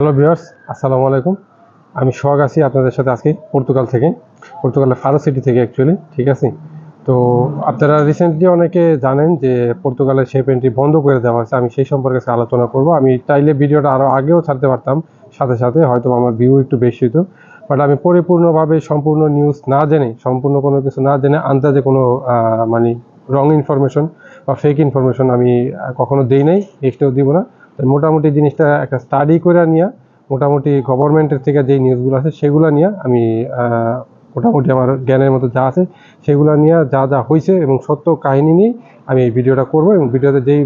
Hello viewers, আসসালামু আলাইকুম। আমি সোহাগ আছি আপনাদের সাথে আজকে পর্তুগালের ফারো সিটি থেকে অ্যাকচুয়ালি, ঠিক আছে। তো আপনারা রিসেন্টলি অনেকে জানেন যে পর্তুগালের শেপ এন্ট্রি বন্ধ করে দেওয়া হয়েছে। আমি সেই সম্পর্কে আজকে আলোচনা করব। আমি চাইলে ভিডিওটা আরও আগেও ছাড়তে পারতাম, সাথে সাথে হয়তো আমার ভিউ একটু বেশি হতো, বাট আমি পরিপূর্ণভাবে সম্পূর্ণ নিউজ না জেনে, সম্পূর্ণ কোনো কিছু না জেনে আন্দাজে কোনো মানে রং ইনফরমেশন বা ফেক ইনফরমেশন আমি কখনো দেই নাই, নেক্সটেও দিব না। মোটামুটি জিনিসটা একটা স্টাডি করে নিয়ে, মোটামুটি গভর্নমেন্টের থেকে যেই নিউজগুলো আছে সেগুলো নিয়ে আমি মোটামুটি আমার জ্ঞানের মতো যা আছে সেগুলো নিয়ে যা যা হয়েছে এবং সত্য কাহিনী নিয়ে আমি এই ভিডিওটা করব, এবং ভিডিওতে যেই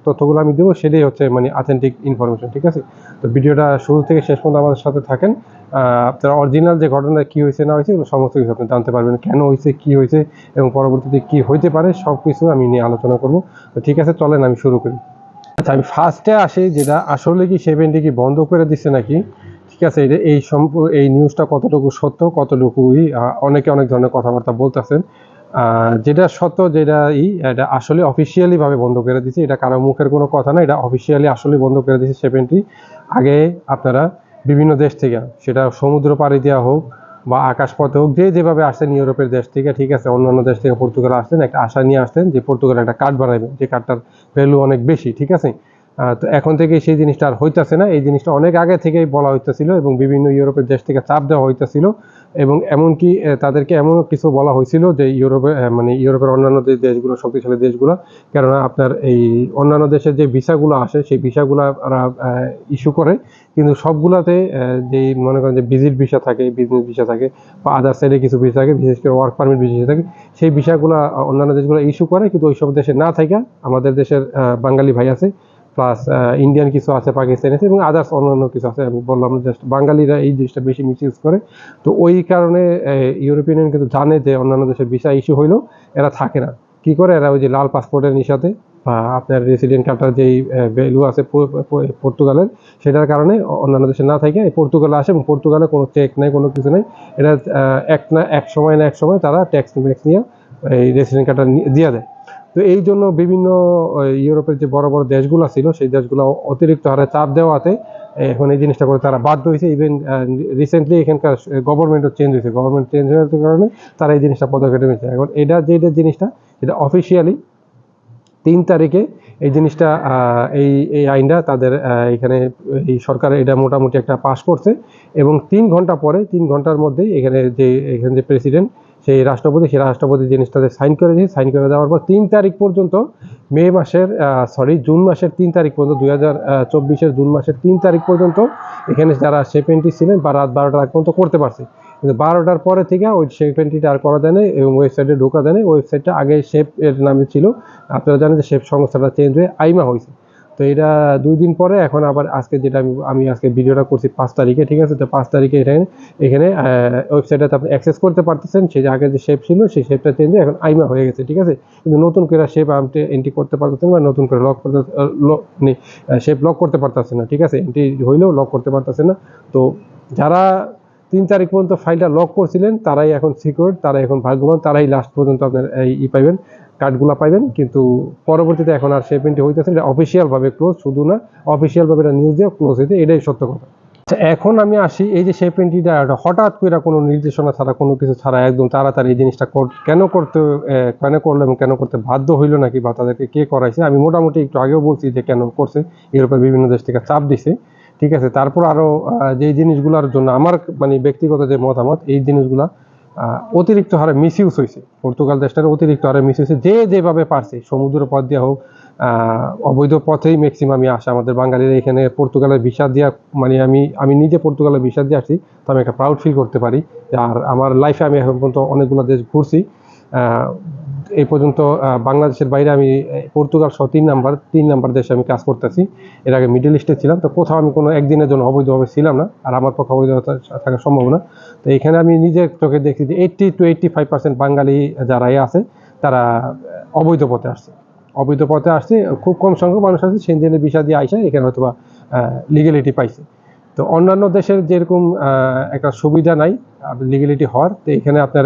তথ্যগুলো আমি দেবো সেটাই হচ্ছে মানে অথেন্টিক ইনফরমেশন, ঠিক আছে। তো ভিডিওটা শুরু থেকে শেষ পর্যন্ত আমাদের সাথে থাকেন। আপনার অরিজিনাল যে ঘটনা কী হয়েছে না হয়েছে এগুলো সমস্ত কিছু আপনি জানতে পারবেন, কেন হয়েছে, কী হয়েছে এবং পরবর্তীতে কী হইতে পারে সব কিছু আমি নিয়ে আলোচনা করব। তো ঠিক আছে, চলেন আমি শুরু করি। আচ্ছা, আমি ফার্স্টে আসি যেটা আসলে কি সেভেনটি কি বন্ধ করে দিচ্ছে নাকি, ঠিক আছে। এটা এই নিউজটা কতটুকু সত্য, কতটুকুই অনেকে অনেক ধরনের কথাবার্তা বলতেছেন। যেটা সত্য, এটা আসলে অফিসিয়ালি ভাবে বন্ধ করে দিচ্ছে, এটা কারো মুখের কোনো কথা না, এটা অফিসিয়ালি আসলে বন্ধ করে দিচ্ছে সেভেনটি। আগে আপনারা বিভিন্ন দেশ থেকে, সেটা সমুদ্র পাড়ি দেওয়া হোক বা আকাশপথে হোক, যেভাবে আসতেন ইউরোপের দেশ থেকে, ঠিক আছে, অন্যান্য দেশ থেকে পর্তুগালে আসতেন, একটা আশা নিয়ে আসতেন যে পর্তুগালে একটা কার্ড বানাবেন, যে কার্ডটার ভ্যালু অনেক বেশি, ঠিক আছে। তো এখন থেকে সেই জিনিসটা আর হইতেছে না। এই জিনিসটা অনেক আগে থেকেই বলা হইতেছিল এবং বিভিন্ন ইউরোপের দেশ থেকে চাপ দেওয়া হইতেছিল, এবং এমনকি তাদেরকে এমনও কিছু বলা হয়েছিল যে ইউরোপের অন্যান্য যে দেশগুলো, শক্তিশালী দেশগুলো, কেননা আপনার এই অন্যান্য দেশের যে ভিসাগুলো আসে সেই ভিসাগুলো ওরা ইস্যু করে, কিন্তু সবগুলাতে যেই মনে করেন যে ভিজিট ভিসা থাকে, বিজনেস ভিসা থাকে বা আদার সাইডে কিছু ভিসা থাকে, বিশেষ করে ওয়ার্ক পারমিট ভিসা থাকে, সেই ভিসাগুলো অন্যান্য দেশগুলো ইস্যু করে, কিন্তু ওই সব দেশে না থাকে আমাদের দেশের বাঙালি ভাই আছে, প্লাস ইন্ডিয়ান কিছু আছে, পাকিস্তানি আছে এবং আদার্স অন্যান্য কিছু আছে। আমি বললাম জাস্ট বাঙালিরা এই জিনিসটা বেশি মিস ইউজ করে। তো ওই কারণে ইউরোপিয়ান ইউনিয়ন কিন্তু জানে যে অন্যান্য দেশের ভিসা ইস্যু হইলেও এরা থাকে না। কি করে এরা ওই যে লাল পাসপোর্টের নিশাতে বা আপনার রেসিডেন্ট কার্ডটার যেই ভ্যালু আছে পর্তুগালের, সেটার কারণে অন্যান্য দেশে না থাকে পর্তুগালে আসে, এবং পর্তুগালে কোনো চেক নেই, কোনো কিছু নেই। এটা এক সময় তারা ট্যাক্স নিয়ে এই রেসিডেন্ট কার্ডটা দিয়ে দেয়। তো এই জন্য বিভিন্ন ইউরোপের যে বড় বড় দেশগুলো ছিল সেই দেশগুলো অতিরিক্ত হারে চাপ দেওয়াতে এখন এই জিনিসটা করে তারা বাধ্য হয়েছে। ইভেন রিসেন্টলি এখানকার গভর্নমেন্টও চেঞ্জ হয়েছে, গভর্নমেন্ট চেঞ্জ হওয়ার কারণে তারা এই জিনিসটা পদক্ষেপ নিয়েছে। এখন জিনিসটা এটা অফিসিয়ালি 3 তারিখে এই জিনিসটা এই আইনটা তাদের এখানে এই সরকার এটা মোটামুটি একটা পাস করছে, এবং 3 ঘন্টা পরে, 3 ঘন্টার মধ্যেই এখানে যে প্রেসিডেন্ট, সেই রাষ্ট্রপতি জিনিসটাতে সাইন করে দিয়েছে। সাইন করে দেওয়ার পর 3 তারিখ পর্যন্ত, জুন মাসের 3 তারিখ পর্যন্ত, 2024-এর জুন মাসের 3 তারিখ পর্যন্ত এখানে যারা শেপ এন্ট্রি ছিলেন বা রাত 12টার আগ পর্যন্ত করতে পারছে, কিন্তু 12টার পরে থেকে ওই শেপ এন্ট্রিটা আর করা যায় না এবং ওয়েবসাইটে ঢোকা যায় না। ওয়েবসাইটটা আগে শেপ এর নামে ছিল, আপনারা জানেন যে শেপ সংস্থাটা চেঞ্জ হয়ে আইমা হয়েছে। তো এটা 2 দিন পরে এখন আবার আজকে যেটা আমি আজকে ভিডিওটা করছি 5 তারিখে, ঠিক আছে। তো 5 তারিখে এখানে ওয়েবসাইটে আপনি অ্যাক্সেস করতে পারতেছেন, সেই যে আগে যে শেপ ছিল সেই শেপটা চেঞ্জ হয়ে এখন আইমা হয়ে গেছে, ঠিক আছে। কিন্তু নতুন করে শেপ আপনি এন্ট্রি করতে পারতেছেন বা নতুন করে শেপ লক করতে পারতেছেন না, ঠিক আছে। এন্ট্রি হইলেও লক করতে পারতেছেন না। তো যারা 3 তারিখ পর্যন্ত ফাইলটা লক করছিলেন তারাই এখন সিকিউর, তারাই এখন ভাগ্যবান, তারাই লাস্ট পর্যন্ত আপনার পাইবেন, কার্ডগুলো পাইবেন। কিন্তু পরবর্তীতে এখন আর শেপ এন্ট্রি হইতেছে, এটা অফিসিয়ালভাবে ক্লোজ, শুধু না অফিসিয়ালভাবে এটা নিউজ দিয়ে ক্লোজ হয়েছে, এটাই সত্য কথা। এখন আমি আসি এই যে শেপ এন্ট্রিটা হঠাৎ করে কোনো নির্দেশনা ছাড়া, কোনো কিছু ছাড়া একদম তাড়াতাড়ি এই জিনিসটা কেন করলো এবং কেন করতে বাধ্য হইলো নাকি, বা তাদেরকে কে করাইছে। আমি মোটামুটি একটু আগেও বলছি যে কেন করছে, ইউরোপের বিভিন্ন দেশ থেকে চাপ দিছে, ঠিক আছে। তারপর আরও যে জিনিসগুলোর জন্য আমার মানে ব্যক্তিগত যে মতামত, এই জিনিসগুলা অতিরিক্ত হারে মিসইউজ হয়েছে, পর্তুগাল দেশটার অতিরিক্ত হারে মিসইউজ হয়েছে। যেভাবে পারছে, সমুদ্র পথ দেওয়া হোক, অবৈধ পথেই ম্যাক্সিমামই আসে আমাদের বাঙালিরা এখানে পর্তুগালের ভিসা দিয়া, মানে আমি নিজে পর্তুগালের ভিসা দিয়ে আসছি, তো আমি একটা প্রাউড ফিল করতে পারি। আর আমার লাইফে আমি এখন পর্যন্ত অনেকগুলো দেশ ঘুরছি, এই পর্যন্ত বাংলাদেশের বাইরে আমি পর্তুগাল সহ 3 নাম্বার দেশে আমি কাজ করতেছি। এর আগে মিডল ইস্টে ছিলাম, তো কোথাও আমি কোনো একদিনের জন্য অবৈধভাবে ছিলাম না, আর আমার পক্ষে অবৈধ থাকা সম্ভব না। তো এখানে আমি নিজের চোখে দেখছি যে 80 to 85% বাঙালি যারা আছে তারা অবৈধ পথে আসছে। খুব কম সংখ্যক মানুষ আছে সেনজেনের ভিসা দিয়ে আইসা এখানে হয়তো বা লিগ্যালিটি পাইছে। তো অন্যান্য দেশের যেরকম একটা সুবিধা নাই লিগ্যালিটি হওয়ার, তো এখানে আপনার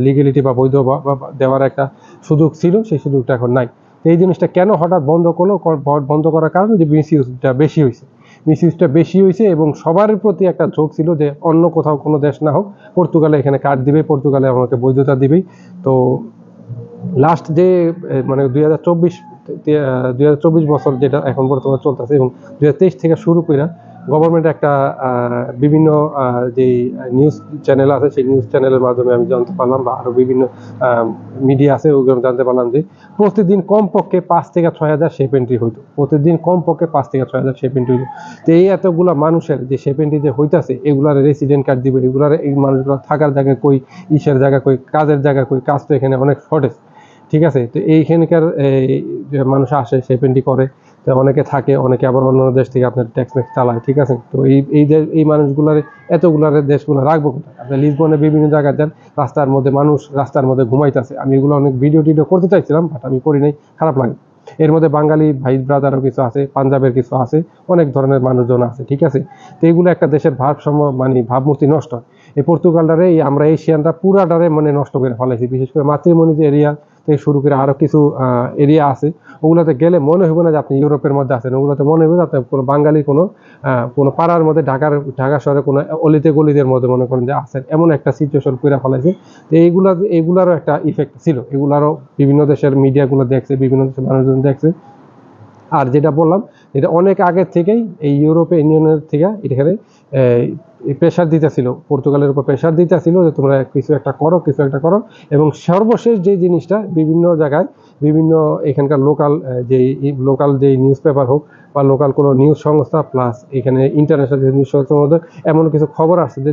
লিগ্যালিটি বা বৈধ দেওয়ার একটা সুযোগ ছিল, সেই সুযোগটা এখন নাই। তো এই জিনিসটা কেন হঠাৎ বন্ধ করার কারণে যে মিসইউজটা বেশি হয়েছে। মিসইউজটা বেশি হয়েছে এবং সবার প্রতি একটা ঝোঁক ছিল যে অন্য কোথাও কোনো দেশ না হোক, পর্তুগালে এখানে কার্ড দিবে, পর্তুগালে আমাকে বৈধতা দিবেই। তো লাস্ট যে মানে 2024 বছর যেটা এখন বর্তমানে চলতেছে এবং 2023 থেকে শুরু করে গভর্নমেন্ট একটা বিভিন্ন যেই নিউজ চ্যানেল আছে সেই নিউজ চ্যানেলের মাধ্যমে আমি জানতে পারলাম, বা আরও বিভিন্ন মিডিয়া আছে ওগুলো জানতে পারলাম যে প্রতিদিন কমপক্ষে 5 থেকে 6 হাজার শেপ এন্ট্রি হইতো, প্রতিদিন কমপক্ষে 5 থেকে 6 হাজার শেপ এন্ট্রি হইতো। তো এই এতগুলা মানুষের যে শেপ এন্ট্রি যে হইতাছে, এগুলার রেসিডেন্ট কার্ড দিবে, এগুলার এই মানুষগুলো থাকার জায়গা কই, ইসের জায়গা কই, কাজের জায়গা কই, কাজ তো এখানে অনেক শর্টেজ। ঠিক আছে, তো এইখানকার যে মানুষ আসে শেপ এন্ট্রি করে, তো অনেকে থাকে, অনেকে আবার অন্য দেশ থেকে আপনার ট্যাক্স ম্যাক্স চালায়। ঠিক আছে, তো এই মানুষগুলার এতগুলার দেশগুলো রাখবো কোথায়? আপনি লিসবনে বিভিন্ন জায়গায় যান, রাস্তার মধ্যে মানুষ রাস্তার মধ্যে ঘুমাইতেছে। আমি এগুলো অনেক ভিডিও টিডিও করতে চাইছিলাম, বাট আমি করি নাই, খারাপ লাগে। এর মধ্যে বাঙালি ভাই ব্রাদারও কিছু আছে, পাঞ্জাবের কিছু আছে, অনেক ধরনের মানুষজন আছে। ঠিক আছে, তো এগুলো একটা দেশের ভারসাম্য মানে ভাবমূর্তি নষ্ট হয়। এই পর্তুগালটারে আমরা এশিয়ানরা পুরাটারে মানে নষ্ট করে ফেলাইছি, বিশেষ করে মাতৃমণি যে এরিয়া থেকে শুরু করে আরও কিছু এরিয়া আছে, ওগুলোতে গেলে মনে হবে না যে আপনি ইউরোপের মধ্যে আছেন, ওগুলোতে মনে হবে যে আপনি কোনো বাঙালি কোনো পাড়ার মধ্যে ঢাকা শহরে কোনো অলিতে গলিদের মধ্যে মনে করেন যে আছেন, এমন একটা সিচুয়েশন করে ফেলাইছে। তো এইগুলারও একটা ইফেক্ট ছিল, এগুলারও বিভিন্ন দেশের মিডিয়াগুলো দেখছে, বিভিন্ন দেশের মানুষজন দেখছে। আর যেটা বললাম, এটা অনেক আগের থেকেই এই ইউরোপীয় ইউনিয়নের থেকে এখানে প্রেশার দিতেছিল, পর্তুগালের উপর প্রেশার দিতেছিল যে তোমরা কিছু একটা করো। এবং সর্বশেষ যে জিনিসটা বিভিন্ন জায়গায় বিভিন্ন এখানকার লোকাল যে নিউজ পেপার হোক বা লোকাল কোনো নিউজ সংস্থা প্লাস এখানে ইন্টারন্যাশনাল নিউজ সংস্থার মধ্যে এমন কিছু খবর আসছে যে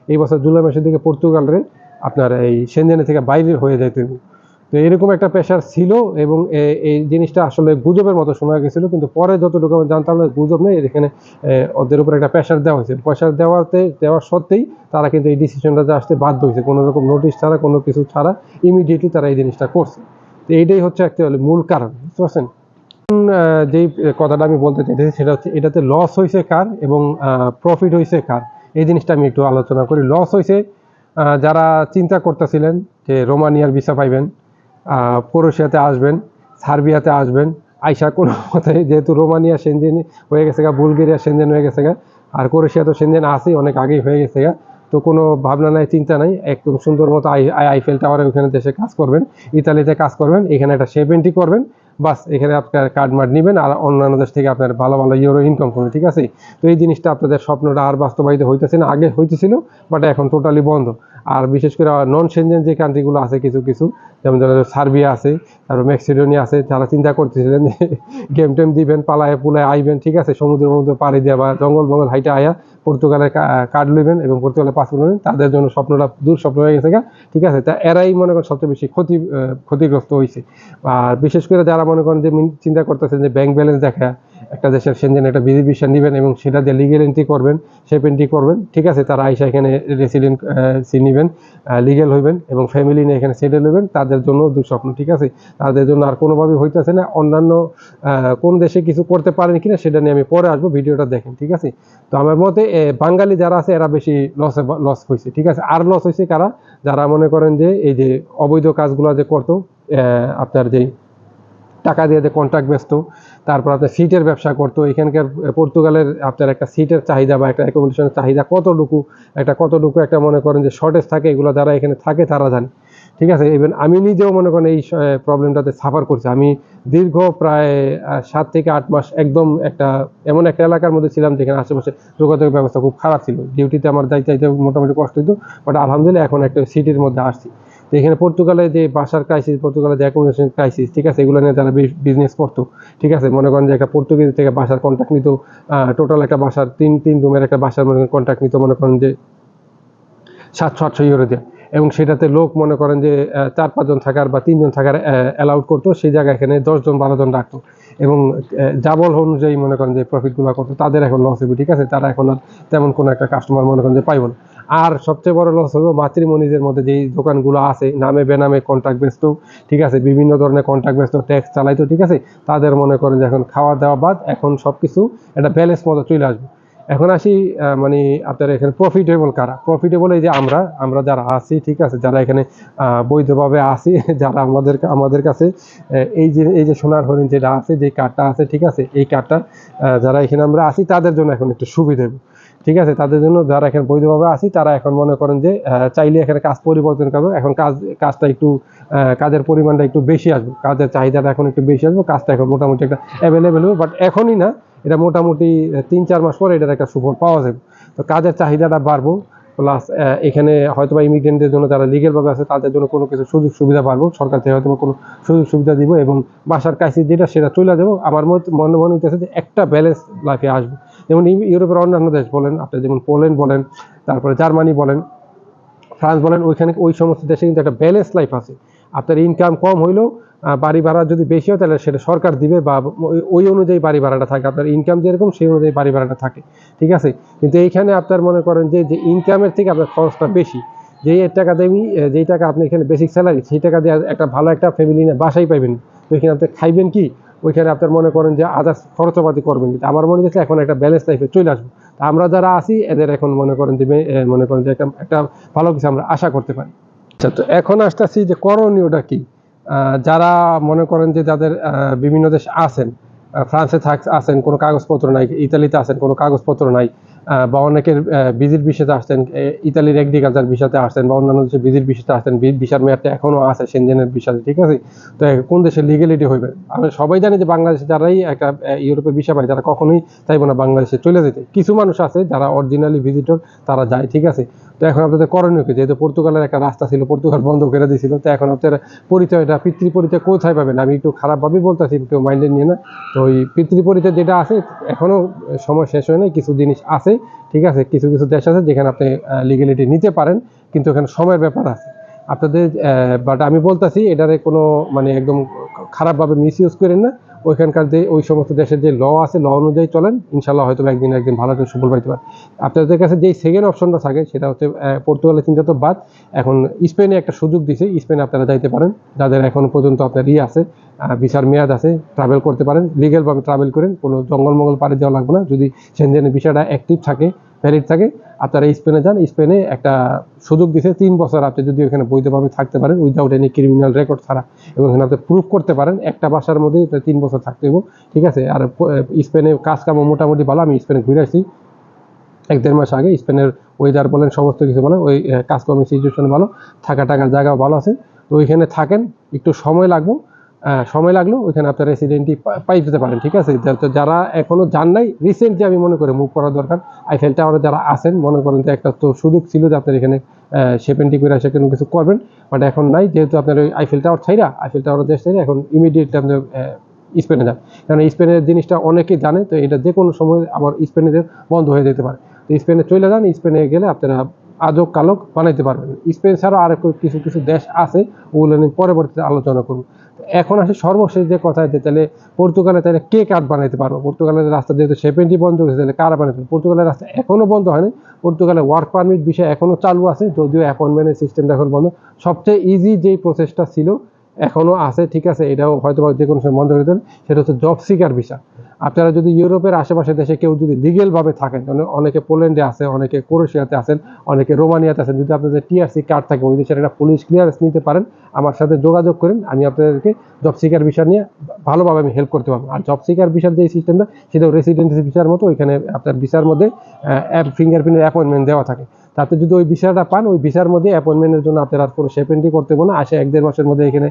এই বছর জুলাই মাসের দিকে পর্তুগালের আপনার এই সেনজেনে থেকে বাইরে হয়ে যাইতে। তো এরকম একটা প্রেশার ছিল এবং এই জিনিসটা আসলে গুজবের মতো শোনা গেছিল, কিন্তু পরে যতটুকু আমি জানতাম না গুজব নেই, এখানে ওদের উপর একটা প্রেশার দেওয়া হয়েছে। প্রেশার দেওয়ার সত্ত্বেই তারা কিন্তু এই ডিসিশনটাতে আসতে বাধ্য হয়েছে, কোনো রকম নোটিশ ছাড়া, কোনো কিছু ছাড়া ইমিডিয়েটলি তারা এই জিনিসটা করছে। তো এইটাই হচ্ছে অ্যাকচুয়ালি মূল কারণ, বুঝতে পারছেন? যেই কথাটা আমি বলতে চাইছি সেটা হচ্ছে এটাতে লস হয়েছে কার এবং প্রফিট হয়েছে কার, এই জিনিসটা আমি একটু আলোচনা করি। লস হয়েছে যারা চিন্তা করতেছিলেন যে রোমানিয়ার ভিসা পাইবেন, ক্রোয়েশিয়াতে আসবেন, সার্বিয়াতে আসবেন, আইসা কোনো মতে যেহেতু রোমানিয়া সেনজেন হয়ে গেছে গা, বুলগেরিয়া সেনজেন হয়ে গেছে গা, আর ক্রোয়েশিয়া তো সেনজেন আছেই, অনেক আগেই হয়ে গেছে গা। তো কোনো ভাবনা নাই, চিন্তা নাই, একদম সুন্দর মতো আইফেল টাওয়ারে ওখানে দেশে কাজ করবেন, ইতালিতে কাজ করবেন, এখানে একটা শেপ এন্ট্রি করবেন, বাস এখানে আপনার কার্ড মার্ড নেবেন আর অন্যান্য দেশ থেকে আপনার ভালো ভালো ইউরো ইনকাম করবেন। ঠিক আছে, তো এই জিনিসটা আপনাদের স্বপ্নটা আর বাস্তবায়িত হইতেছে না, আগে হইতেছিল বাট এখন টোটালি বন্ধ। আর বিশেষ করে নন সেনজেন যে কান্ট্রিগুলো আছে কিছু কিছু, যেমন সার্বিয়া আছে, তারপর মেক্সিডোনিয়া আছে, যারা চিন্তা করতেছিলেন যে গেম টেম দিবেন, পালায় পুলায় আইবেন, ঠিক আছে, সমুদ্রের মধ্যে পাড়ি দেওয়া বা জঙ্গল মঙ্গল হাইটে আয়া পর্তুগালের কার্ড নেবেন এবং পর্তুগালের পাসপোর্ট নেবেন, তাদের জন্য স্বপ্নটা দূর স্বপ্ন হয়ে গেছে। ঠিক আছে, তা এরাই মনে করেন সবচেয়ে বেশি ক্ষতিগ্রস্ত হয়েছে। আর বিশেষ করে যারা মনে করেন যে চিন্তা করতেছেন যে ব্যাংক ব্যালেন্স দেখা একটা দেশের সেনজেন একটা ভিসা নেবেন এবং সেটা দিয়ে লিগেল এন্ট্রি করবেন, শেপ এন্ট্রি করবেন, ঠিক আছে, তারা আইসা এখানে রেসিডেন্ট নেবেন, লিগেল হইবেন এবং ফ্যামিলি নিয়ে এখানে সেটেল হইবেন, তাদের জন্য দুঃস্বপ্ন। ঠিক আছে, তাদের জন্য আর কোনোভাবে হইতেছে না। অন্যান্য কোন দেশে কিছু করতে পারেন কিনা সেটা নিয়ে আমি পরে আসবো, ভিডিওটা দেখেন। ঠিক আছে, তো আমার মতে বাঙালি যারা আছে এরা বেশি লস হয়েছে। ঠিক আছে, আর লস হয়েছে কারা? যারা মনে করেন যে এই যে অবৈধ কাজগুলো যে করতো, আপনার যেই টাকা দিয়ে যে কন্ট্রাক্ট বেচতো, তারপর আপনার সিটের ব্যবসা করতো। এখানকার পর্তুগালের আপনার একটা সিটের চাহিদা বা একটা অ্যাকোমোডেশনের চাহিদা কতটুকু একটা মনে করেন যে শর্টেজ থাকে, এগুলো যারা এখানে থাকে তারা জানে। ঠিক আছে, ইভেন আমি নিজেও মনে করেন এই প্রবলেমটাতে সাফার করছি। আমি দীর্ঘ প্রায় 7 থেকে 8 মাস একদম এমন একটা এলাকার মধ্যে ছিলাম যেখানে আশেপাশে যোগাযোগের ব্যবস্থা খুব খারাপ ছিল। ডিউটিতে আমার যাইতে মোটামুটি কষ্ট হতো, বাট আলহামদুলিল্লাহ এখন একটা সিটির মধ্যে আসছি। তো এখানে পর্তুগালে যে বাসার ক্রাইসিস, পর্তুগালে যে অ্যাকোমোডেশন ক্রাইসিস, ঠিক আছে, এগুলো নিয়ে যারা বিজনেস করতো, ঠিক আছে, মনে করেন যে একটা পর্তুগিজ থেকে বাসার কন্ট্রাক্ট নিত, টোটাল একটা বাসার তিন রুমের একটা বাসার মনে করেন কন্ট্রাক্ট নিত মনে করেন যে 700-800 ইউরো দেয়, এবং সেটাতে লোক মনে করেন যে 4-5 জন থাকার বা 3 জন থাকার অ্যালাউড করতো, সেই জায়গায় এখানে 10 জন 12 জন রাখতো এবং ডাবল অনুযায়ী মনে করেন যে প্রফিটগুলো করতো। তাদের এখন লস হবে। ঠিক আছে, তারা এখন আর তেমন কোনো একটা কাস্টমার মনে করেন যে পাইব না। আর সবচেয়ে বড় লস হবে মাতৃমণিজের মধ্যে যেই দোকানগুলো আছে, নামে বেনামে কন্ট্রাক্ট বেচতো, ঠিক আছে, বিভিন্ন ধরনের কন্ট্রাক্ট বেচতো, ট্যাক্স চালাইতো, ঠিক আছে, তাদের মনে করেন যে এখন খাওয়া দাওয়া বাদ, এখন সব কিছু একটা ব্যালেন্স মতো চলে আসবে। এখন আসি মানে আপনার এখানে প্রফিটেবল কারা? প্রফিটেবল এই যে আমরা যারা আছি, ঠিক আছে, যারা এখানে বৈধভাবে আছি, যারা আমাদের কাছে এই যে সোনার হরিণ যেটা আছে, যে কার্ডটা আছে, ঠিক আছে, এই কার্ডটা যারা এখানে আমরা আছি তাদের জন্য এখন একটু সুবিধা, ঠিক আছে। তাদের জন্য যারা এখানে বৈধভাবে আছি তারা এখন মনে করেন যে চাইলে এখানে কাজ পরিবর্তন করবো, এখন কাজটা একটু কাজের পরিমাণটা একটু বেশি আসবে, কাজের চাহিদাটা এখন একটু বেশি আসবে, কাজটা এখন মোটামুটি একটা অ্যাভেলেবেল হবে, বাট এখনই না, এটা মোটামুটি 3-4 মাস পরে এটার একটা সুফল পাওয়া যাবে। তো কাজের চাহিদাটা বাড়বো, প্লাস এখানে হয়তো বা ইমিগ্রেন্টদের জন্য যারা লিগেলভাবে আছে তাদের জন্য কোনো কিছু সুযোগ সুবিধা পাবো, সরকার থেকে হয়তো কোনো সুযোগ সুবিধা দিব, এবং বাসার কাছে যেটা সেটা চলে যাবো। আমার মনে হইতেছে যে একটা ব্যালেন্স লাইফে আসবে। যেমন ইউরোপের অন্যান্য দেশ বলেন আপনি, যেমন পোল্যান্ড বলেন, তারপরে জার্মানি বলেন, ফ্রান্স বলেন, ওইখানে ওই সমস্ত দেশে কিন্তু একটা ব্যালেন্স লাইফ আছে। আপনার ইনকাম কম হইলেও বাড়ি ভাড়া যদি বেশি হয় তাহলে সেটা সরকার দিবে, বা ওই অনুযায়ী বাড়ি ভাড়াটা থাকে, আপনার ইনকাম যেরকম সেই অনুযায়ী বাড়ি ভাড়াটা থাকে, ঠিক আছে। কিন্তু এইখানে আপনার মনে করেন যে ইনকামের থেকে আপনার খরচটা বেশি। যেই টাকা আপনি এখানে বেসিক স্যালারি, সেই টাকা দিয়ে একটা ভালো একটা ফ্যামিলি নিয়ে বাসাই পাইবেন, তো এখানে আপনি খাইবেন কি, ওইখানে আপনার মনে করেন যে আদার্স খরচপাতি করবেন। কিন্তু আমার মনে হচ্ছে এখন একটা ব্যালেন্স লাইফে চলে আসবে। আমরা যারা আছি এদের এখন মনে করেন যে একটা ভালো কিছু আমরা আশা করতে পারি। আচ্ছা, তো এখন আসতেছি যে করণীয়টা কি। যারা মনে করেন যে যাদের বিভিন্ন দেশ আছেন, ফ্রান্সে আছেন, কোনো কাগজপত্র নাই, ইতালিতে আছেন, কোনো কাগজপত্র নাই, বা অনেকের ভিজিট ভিসাতে আসছেন, ইতালির এগ্রিকালচার ভিসাতে আসছেন, বা অন্যান্য দেশে ভিজিট ভিসাতে আসছেন, ভিসার মেয়াদটা এখনো আছে সেনজেনের ভিসাতে, ঠিক আছে। তো কোন দেশের লিগেলিটি হইবে? আমরা সবাই জানি যে বাংলাদেশে যারাই একটা ইউরোপের ভিসা পায় তারা কখনোই চাইবো না বাংলাদেশে চলে যেতে। কিছু মানুষ আছে যারা অরিজিনালি ভিজিটর, তারা যায়, ঠিক আছে। তো এখন আপনাদের করণীয় কি? যেহেতু পর্তুগালের একটা রাস্তা ছিল, পর্তুগাল বন্ধ করে দিয়েছিল, তো এখন আপনার পরিচয়টা, পিতৃ পরিচয় কোথায় পাবেন? আমি একটু খারাপভাবেই বলতেছি, কেউ মাইন্ডে নিয়ে না। তো ওই পিতৃ পরিচয় যেটা আছে, এখনো সময় শেষ হয় নাই, কিছু জিনিস আছে, ঠিক আছে। কিছু কিছু দেশ আছে যেখানে আপনি লিগেলিটি নিতে পারেন, কিন্তু এখানে সময়ের ব্যাপার আছে আপনাদের। বাট আমি বলতেছি এটারে কোনো মানে একদম খারাপভাবে মিস ইউজ করেন না। ওইখানকার যে ওই সমস্ত দেশের যে ল আছে, ল অনুযায়ী চলেন, ইনশাল্লাহ হয়তো একদিন ভালো একটা সুফল পাইতে পারেন। আপনাদের কাছে যেই সেকেন্ড অপশনটা থাকে সেটা হচ্ছে পর্তুগালের চিন্তা তো বাদ, এখন স্পেনে একটা সুযোগ দিছে, স্পেনে আপনারা যাইতে পারেন, যাদের এখনো পর্যন্ত আপনার আছে, ভিসার মেয়াদ আছে, ট্রাভেল করতে পারেন, লিগেলভাবে ট্রাভেল করেন, কোনো জঙ্গল পাড়ি দেওয়া লাগবে না। যদি সেনজেনের ভিসাটা অ্যাক্টিভ থাকে, ভ্যালিড থাকে, আপনারা স্পেনে যান। স্পেনে একটা সুযোগ দিছে 3 বছর আপনি যদি ওখানে বৈধভাবে থাকতে পারেন, উইদাউট এনি ক্রিমিনাল রেকর্ড ছাড়া, এবং এখানে আপনি প্রুফ করতে পারেন একটা বাসার মধ্যে 3 বছর থাকতে হবে, ঠিক আছে। আর স্পেনে কাজ কাম মোটামুটি ভালো। আমি স্পেনে ঘুরে আসছি 1-1.5 মাস আগে। স্পেনের ওয়েদার বলেন, সমস্ত কিছু বলেন, ওই কাজকর্মের সিচুয়েশন ভালো, টাকার জায়গাও ভালো আছে। তো ওইখানে থাকেন, একটু সময় লাগলো ওইখানে আপনার রেসিডেন্টই পাই যেতে পারেন, ঠিক আছে। যারা এখনো যান নাই, রিসেন্টলি আমি মনে করি মুভ করা দরকার। আইফেল টাওয়ারে যারা আছেন, মনে করেন যে একটা তো সুযোগ ছিল যে আপনার এখানে শেপেন্টি করে আসে কোনো কিছু করবেন, বাট এখন নাই। যেহেতু আপনার ওই আইফেল টাওয়ার দেশ ছাইরা এখন ইমিডিয়েটলি আপনার স্পেনে যান, কারণ স্পেনের জিনিসটা অনেকেই জানে। তো এটা যে কোনো সময় আবার স্পেনের বন্ধ হয়ে যেতে পারে। তো স্পেনে চলে যান, স্পেনে গেলে আপনারা আজব কালক বানাইতে পারবেন। স্পেন ছাড়াও আর কিছু কিছু দেশ আছে, ওগুলো নিয়ে পরবর্তীতে আলোচনা করুন। এখন আসে সর্বশেষ যে কথা, তাহলে পর্তুগালে তাহলে কে কার্ড বানাইতে পারবো? পর্তুগালের রাস্তা যেহেতু শেপেন্টি বন্ধ হয়েছে, তাহলে কারা বানাইতে পারবে? পর্তুগালের রাস্তা এখনো বন্ধ হয়নি। পর্তুগালের ওয়ার্ক পারমিট বিষয় এখনো চালু আছে, যদিও অ্যাপয়েন্টমেন্টের সিস্টেমটা এখন বন্ধ। সবচেয়ে ইজি যেই প্রসেসটা ছিল এখনো আছে, ঠিক আছে, এটাও হয়তো যে কোনো সময় বন্ধ করে দেবেন, সেটা হচ্ছে জব সিকার ভিসা। আপনারা যদি ইউরোপের আশেপাশে দেশে কেউ যদি লিগেলভাবে থাকেন, অনেকে পোল্যান্ডে আছে, অনেকে ক্রোয়েশিয়াতে আছেন, অনেকে রোমানিয়াতে আছেন, যদি আপনাদের টিআরসি কার্ড থাকে, ওই দেশের একটা পুলিশ ক্লিয়ারেন্স নিতে পারেন, আমার সাথে যোগাযোগ করেন, আমি আপনাদেরকে জব সিকার ভিসা নিয়ে ভালোভাবে আমি হেল্প করতে পারবো। আর জব সিকার ভিসার যে সিস্টেমটা, সেটাও রেসিডেন্সি ভিসার মতো, ওইখানে আপনার ভিসার মধ্যে ফিঙ্গারপ্রিন্টের অ্যাপয়েন্টমেন্ট দেওয়া থাকে। তাতে যদি ওই ভিসাটা পান, ওই ভিসার মধ্যে অ্যাপয়েন্টমেন্টের জন্য আপনার আর কোনো শেপেন্টি করতে হবে না, আসে 1-1.5 মাসের মধ্যে এখানে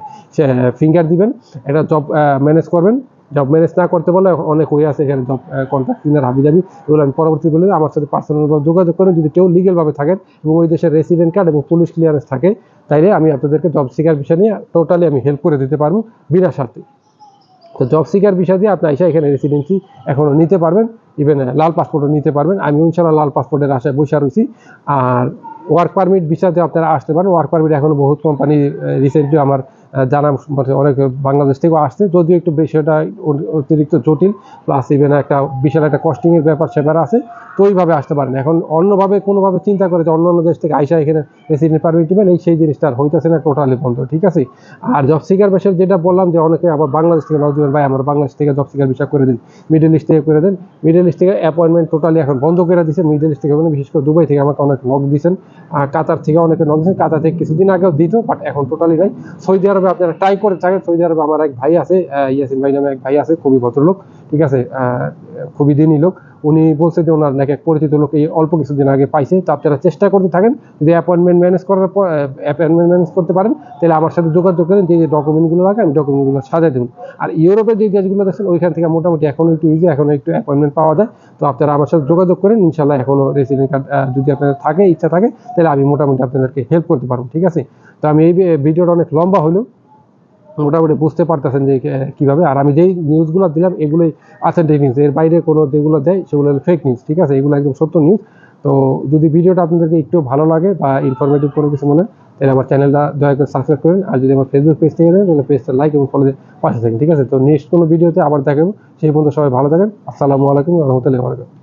ফিঙ্গার দিবেন, একটা জব ম্যানেজ করবেন। জব ম্যানেজ না করতে বলে অনেক ওয়ে আছে এখানে, জব কন্ট্রাক্ট কিনার হাবিজাবি, এগুলো আমি পরবর্তী বলে আমার সাথে পার্সোনালভাবে যোগাযোগ করেন। যদি কেউ লিগেলভাবে থাকেন এবং ওই দেশের রেসিডেন্ট কার্ড এবং পুলিশ ক্লিয়ারেন্স থাকে, তাইলে আমি আপনাদেরকে জব সিকার বিষয় নিয়ে টোটালি আমি হেল্প করে দিতে পারবো বিনা স্বার্থে। তো জব সিকার বিষয় দিয়ে আপনি এসে এখানে রেসিডেন্সি এখনও নিতে পারবেন, ইভেন লাল পাসপোর্টও নিতে পারবেন। আমি ইনশাল্লাহ লাল পাসপোর্টের আশায় বসে রয়েছি। আর ওয়ার্ক পারমিট ভিসাতে আপনারা আসতে পারেন। ওয়ার্ক পারমিট এখনও বহুত কোম্পানি রিসেন্টলি আমার জানা মানে অনেক বাংলাদেশ থেকেও আসছে, যদিও একটু বিষয়টা অতিরিক্ত জটিল, প্লাস ইভেন একটা বিশাল একটা কস্টিংয়ের ব্যাপার সেবার আছে, তো ওইভাবে আসতে পারেন। এখন অন্যভাবে কোনোভাবে চিন্তা করে যে অন্য অন্য দেশ থেকে আইসা এখানে রেসিডেন্ট পারমিট নেবেন, সেই জিনিসটা আর হইতেছে না, টোটালি বন্ধ, ঠিক আছে। আর জব সিকার বিষয়ে যেটা বললাম যে অনেকে আবার বাংলাদেশ থেকে নক দিবেন, ভাই আমার বাংলাদেশ থেকে জব সিকার বিষয় করে দিন, মিডল ইস্ট থেকে করে দেন। মিডল ইস্ট থেকে অ্যাপয়েন্টমেন্ট টোটালি এখন বন্ধ করে দিয়েছে। মিডল ইস্ট থেকে বিশেষ করে দুবাই থেকে আমাকে অনেক নক দিয়েছেন, আর কাতার থেকে অনেকে নক দিয়েছেন। কাতার থেকে কিছুদিন আগেও দিত, বাট এখন টোটালি নাই। সৌদি আরবে আপনারা ট্রাই করে থাকেন। সৌদি আরবে আমার এক ভাই আছে, ইয়াসিন ভাই নামে এক ভাই আছে, খুবই ভদ্রলোক, ঠিক আছে, খুবই দিনই লোক। উনি বলছে যে ওনার নাকি এক পরিচিত লোক এই অল্প কিছুদিন আগে পাইছে। তো আপনারা চেষ্টা করতে থাকেন, যদি অ্যাপয়েন্টমেন্ট ম্যানেজ করার পর অ্যাপয়েন্টমেন্ট ম্যানেজ করতে পারেন, তাহলে আমার সাথে যোগাযোগ করেন, যে ডকুমেন্টগুলো লাগে আমি ডকুমেন্টগুলো সাজাই দেবেন। আর ইউরোপের যে দেশগুলো দেখছেন ওইখান থেকে মোটামুটি এখনো একটু ইজি, এখনো একটু অ্যাপয়েন্টমেন্ট পাওয়া যায়। তো আপনারা আমার সাথে যোগাযোগ করেন, ইনশাল্লাহ এখনো রেসিডেন্ট কার্ড যদি আপনাদের থাকে, ইচ্ছা থাকে, তাহলে আমি মোটামুটি আপনাদেরকে হেল্প করতে পারবো, ঠিক আছে। তো আমি এই ভিডিওটা অনেক লম্বা হলো, মোটামুটি বুঝতে পারতেছেন যে কীভাবে। আর আমি যেই নিউজগুলো দিলাম এগুলোই অথেন্টিক নিউজ, এর বাইরে কোনো যেগুলো দেয় সেগুলো ফেক নিউজ, ঠিক আছে, এগুলো একদম সত্য নিউজ। তো যদি ভিডিওটা আপনাদেরকে একটু ভালো লাগে বা ইনফরমেটিভ কোনো কিছু মনে হয়, তাহলে আমার চ্যানেলটা দয়া করে সাবস্ক্রাইব করেন। আর যদি আমার ফেসবুক পেজ থেকে দেন তাহলে পেজটা লাইক এবং ফলো দিয়ে পাশে থাকেন, ঠিক আছে। তো নেক্সট কোনো ভিডিওতে আবার দেখাবো, সেই পর্যন্ত সবাই ভালো থাকেন। আসসালামু আলাইকুম ওয়া রাহমাতুল্লাহি ওয়া বারাকাতুহু।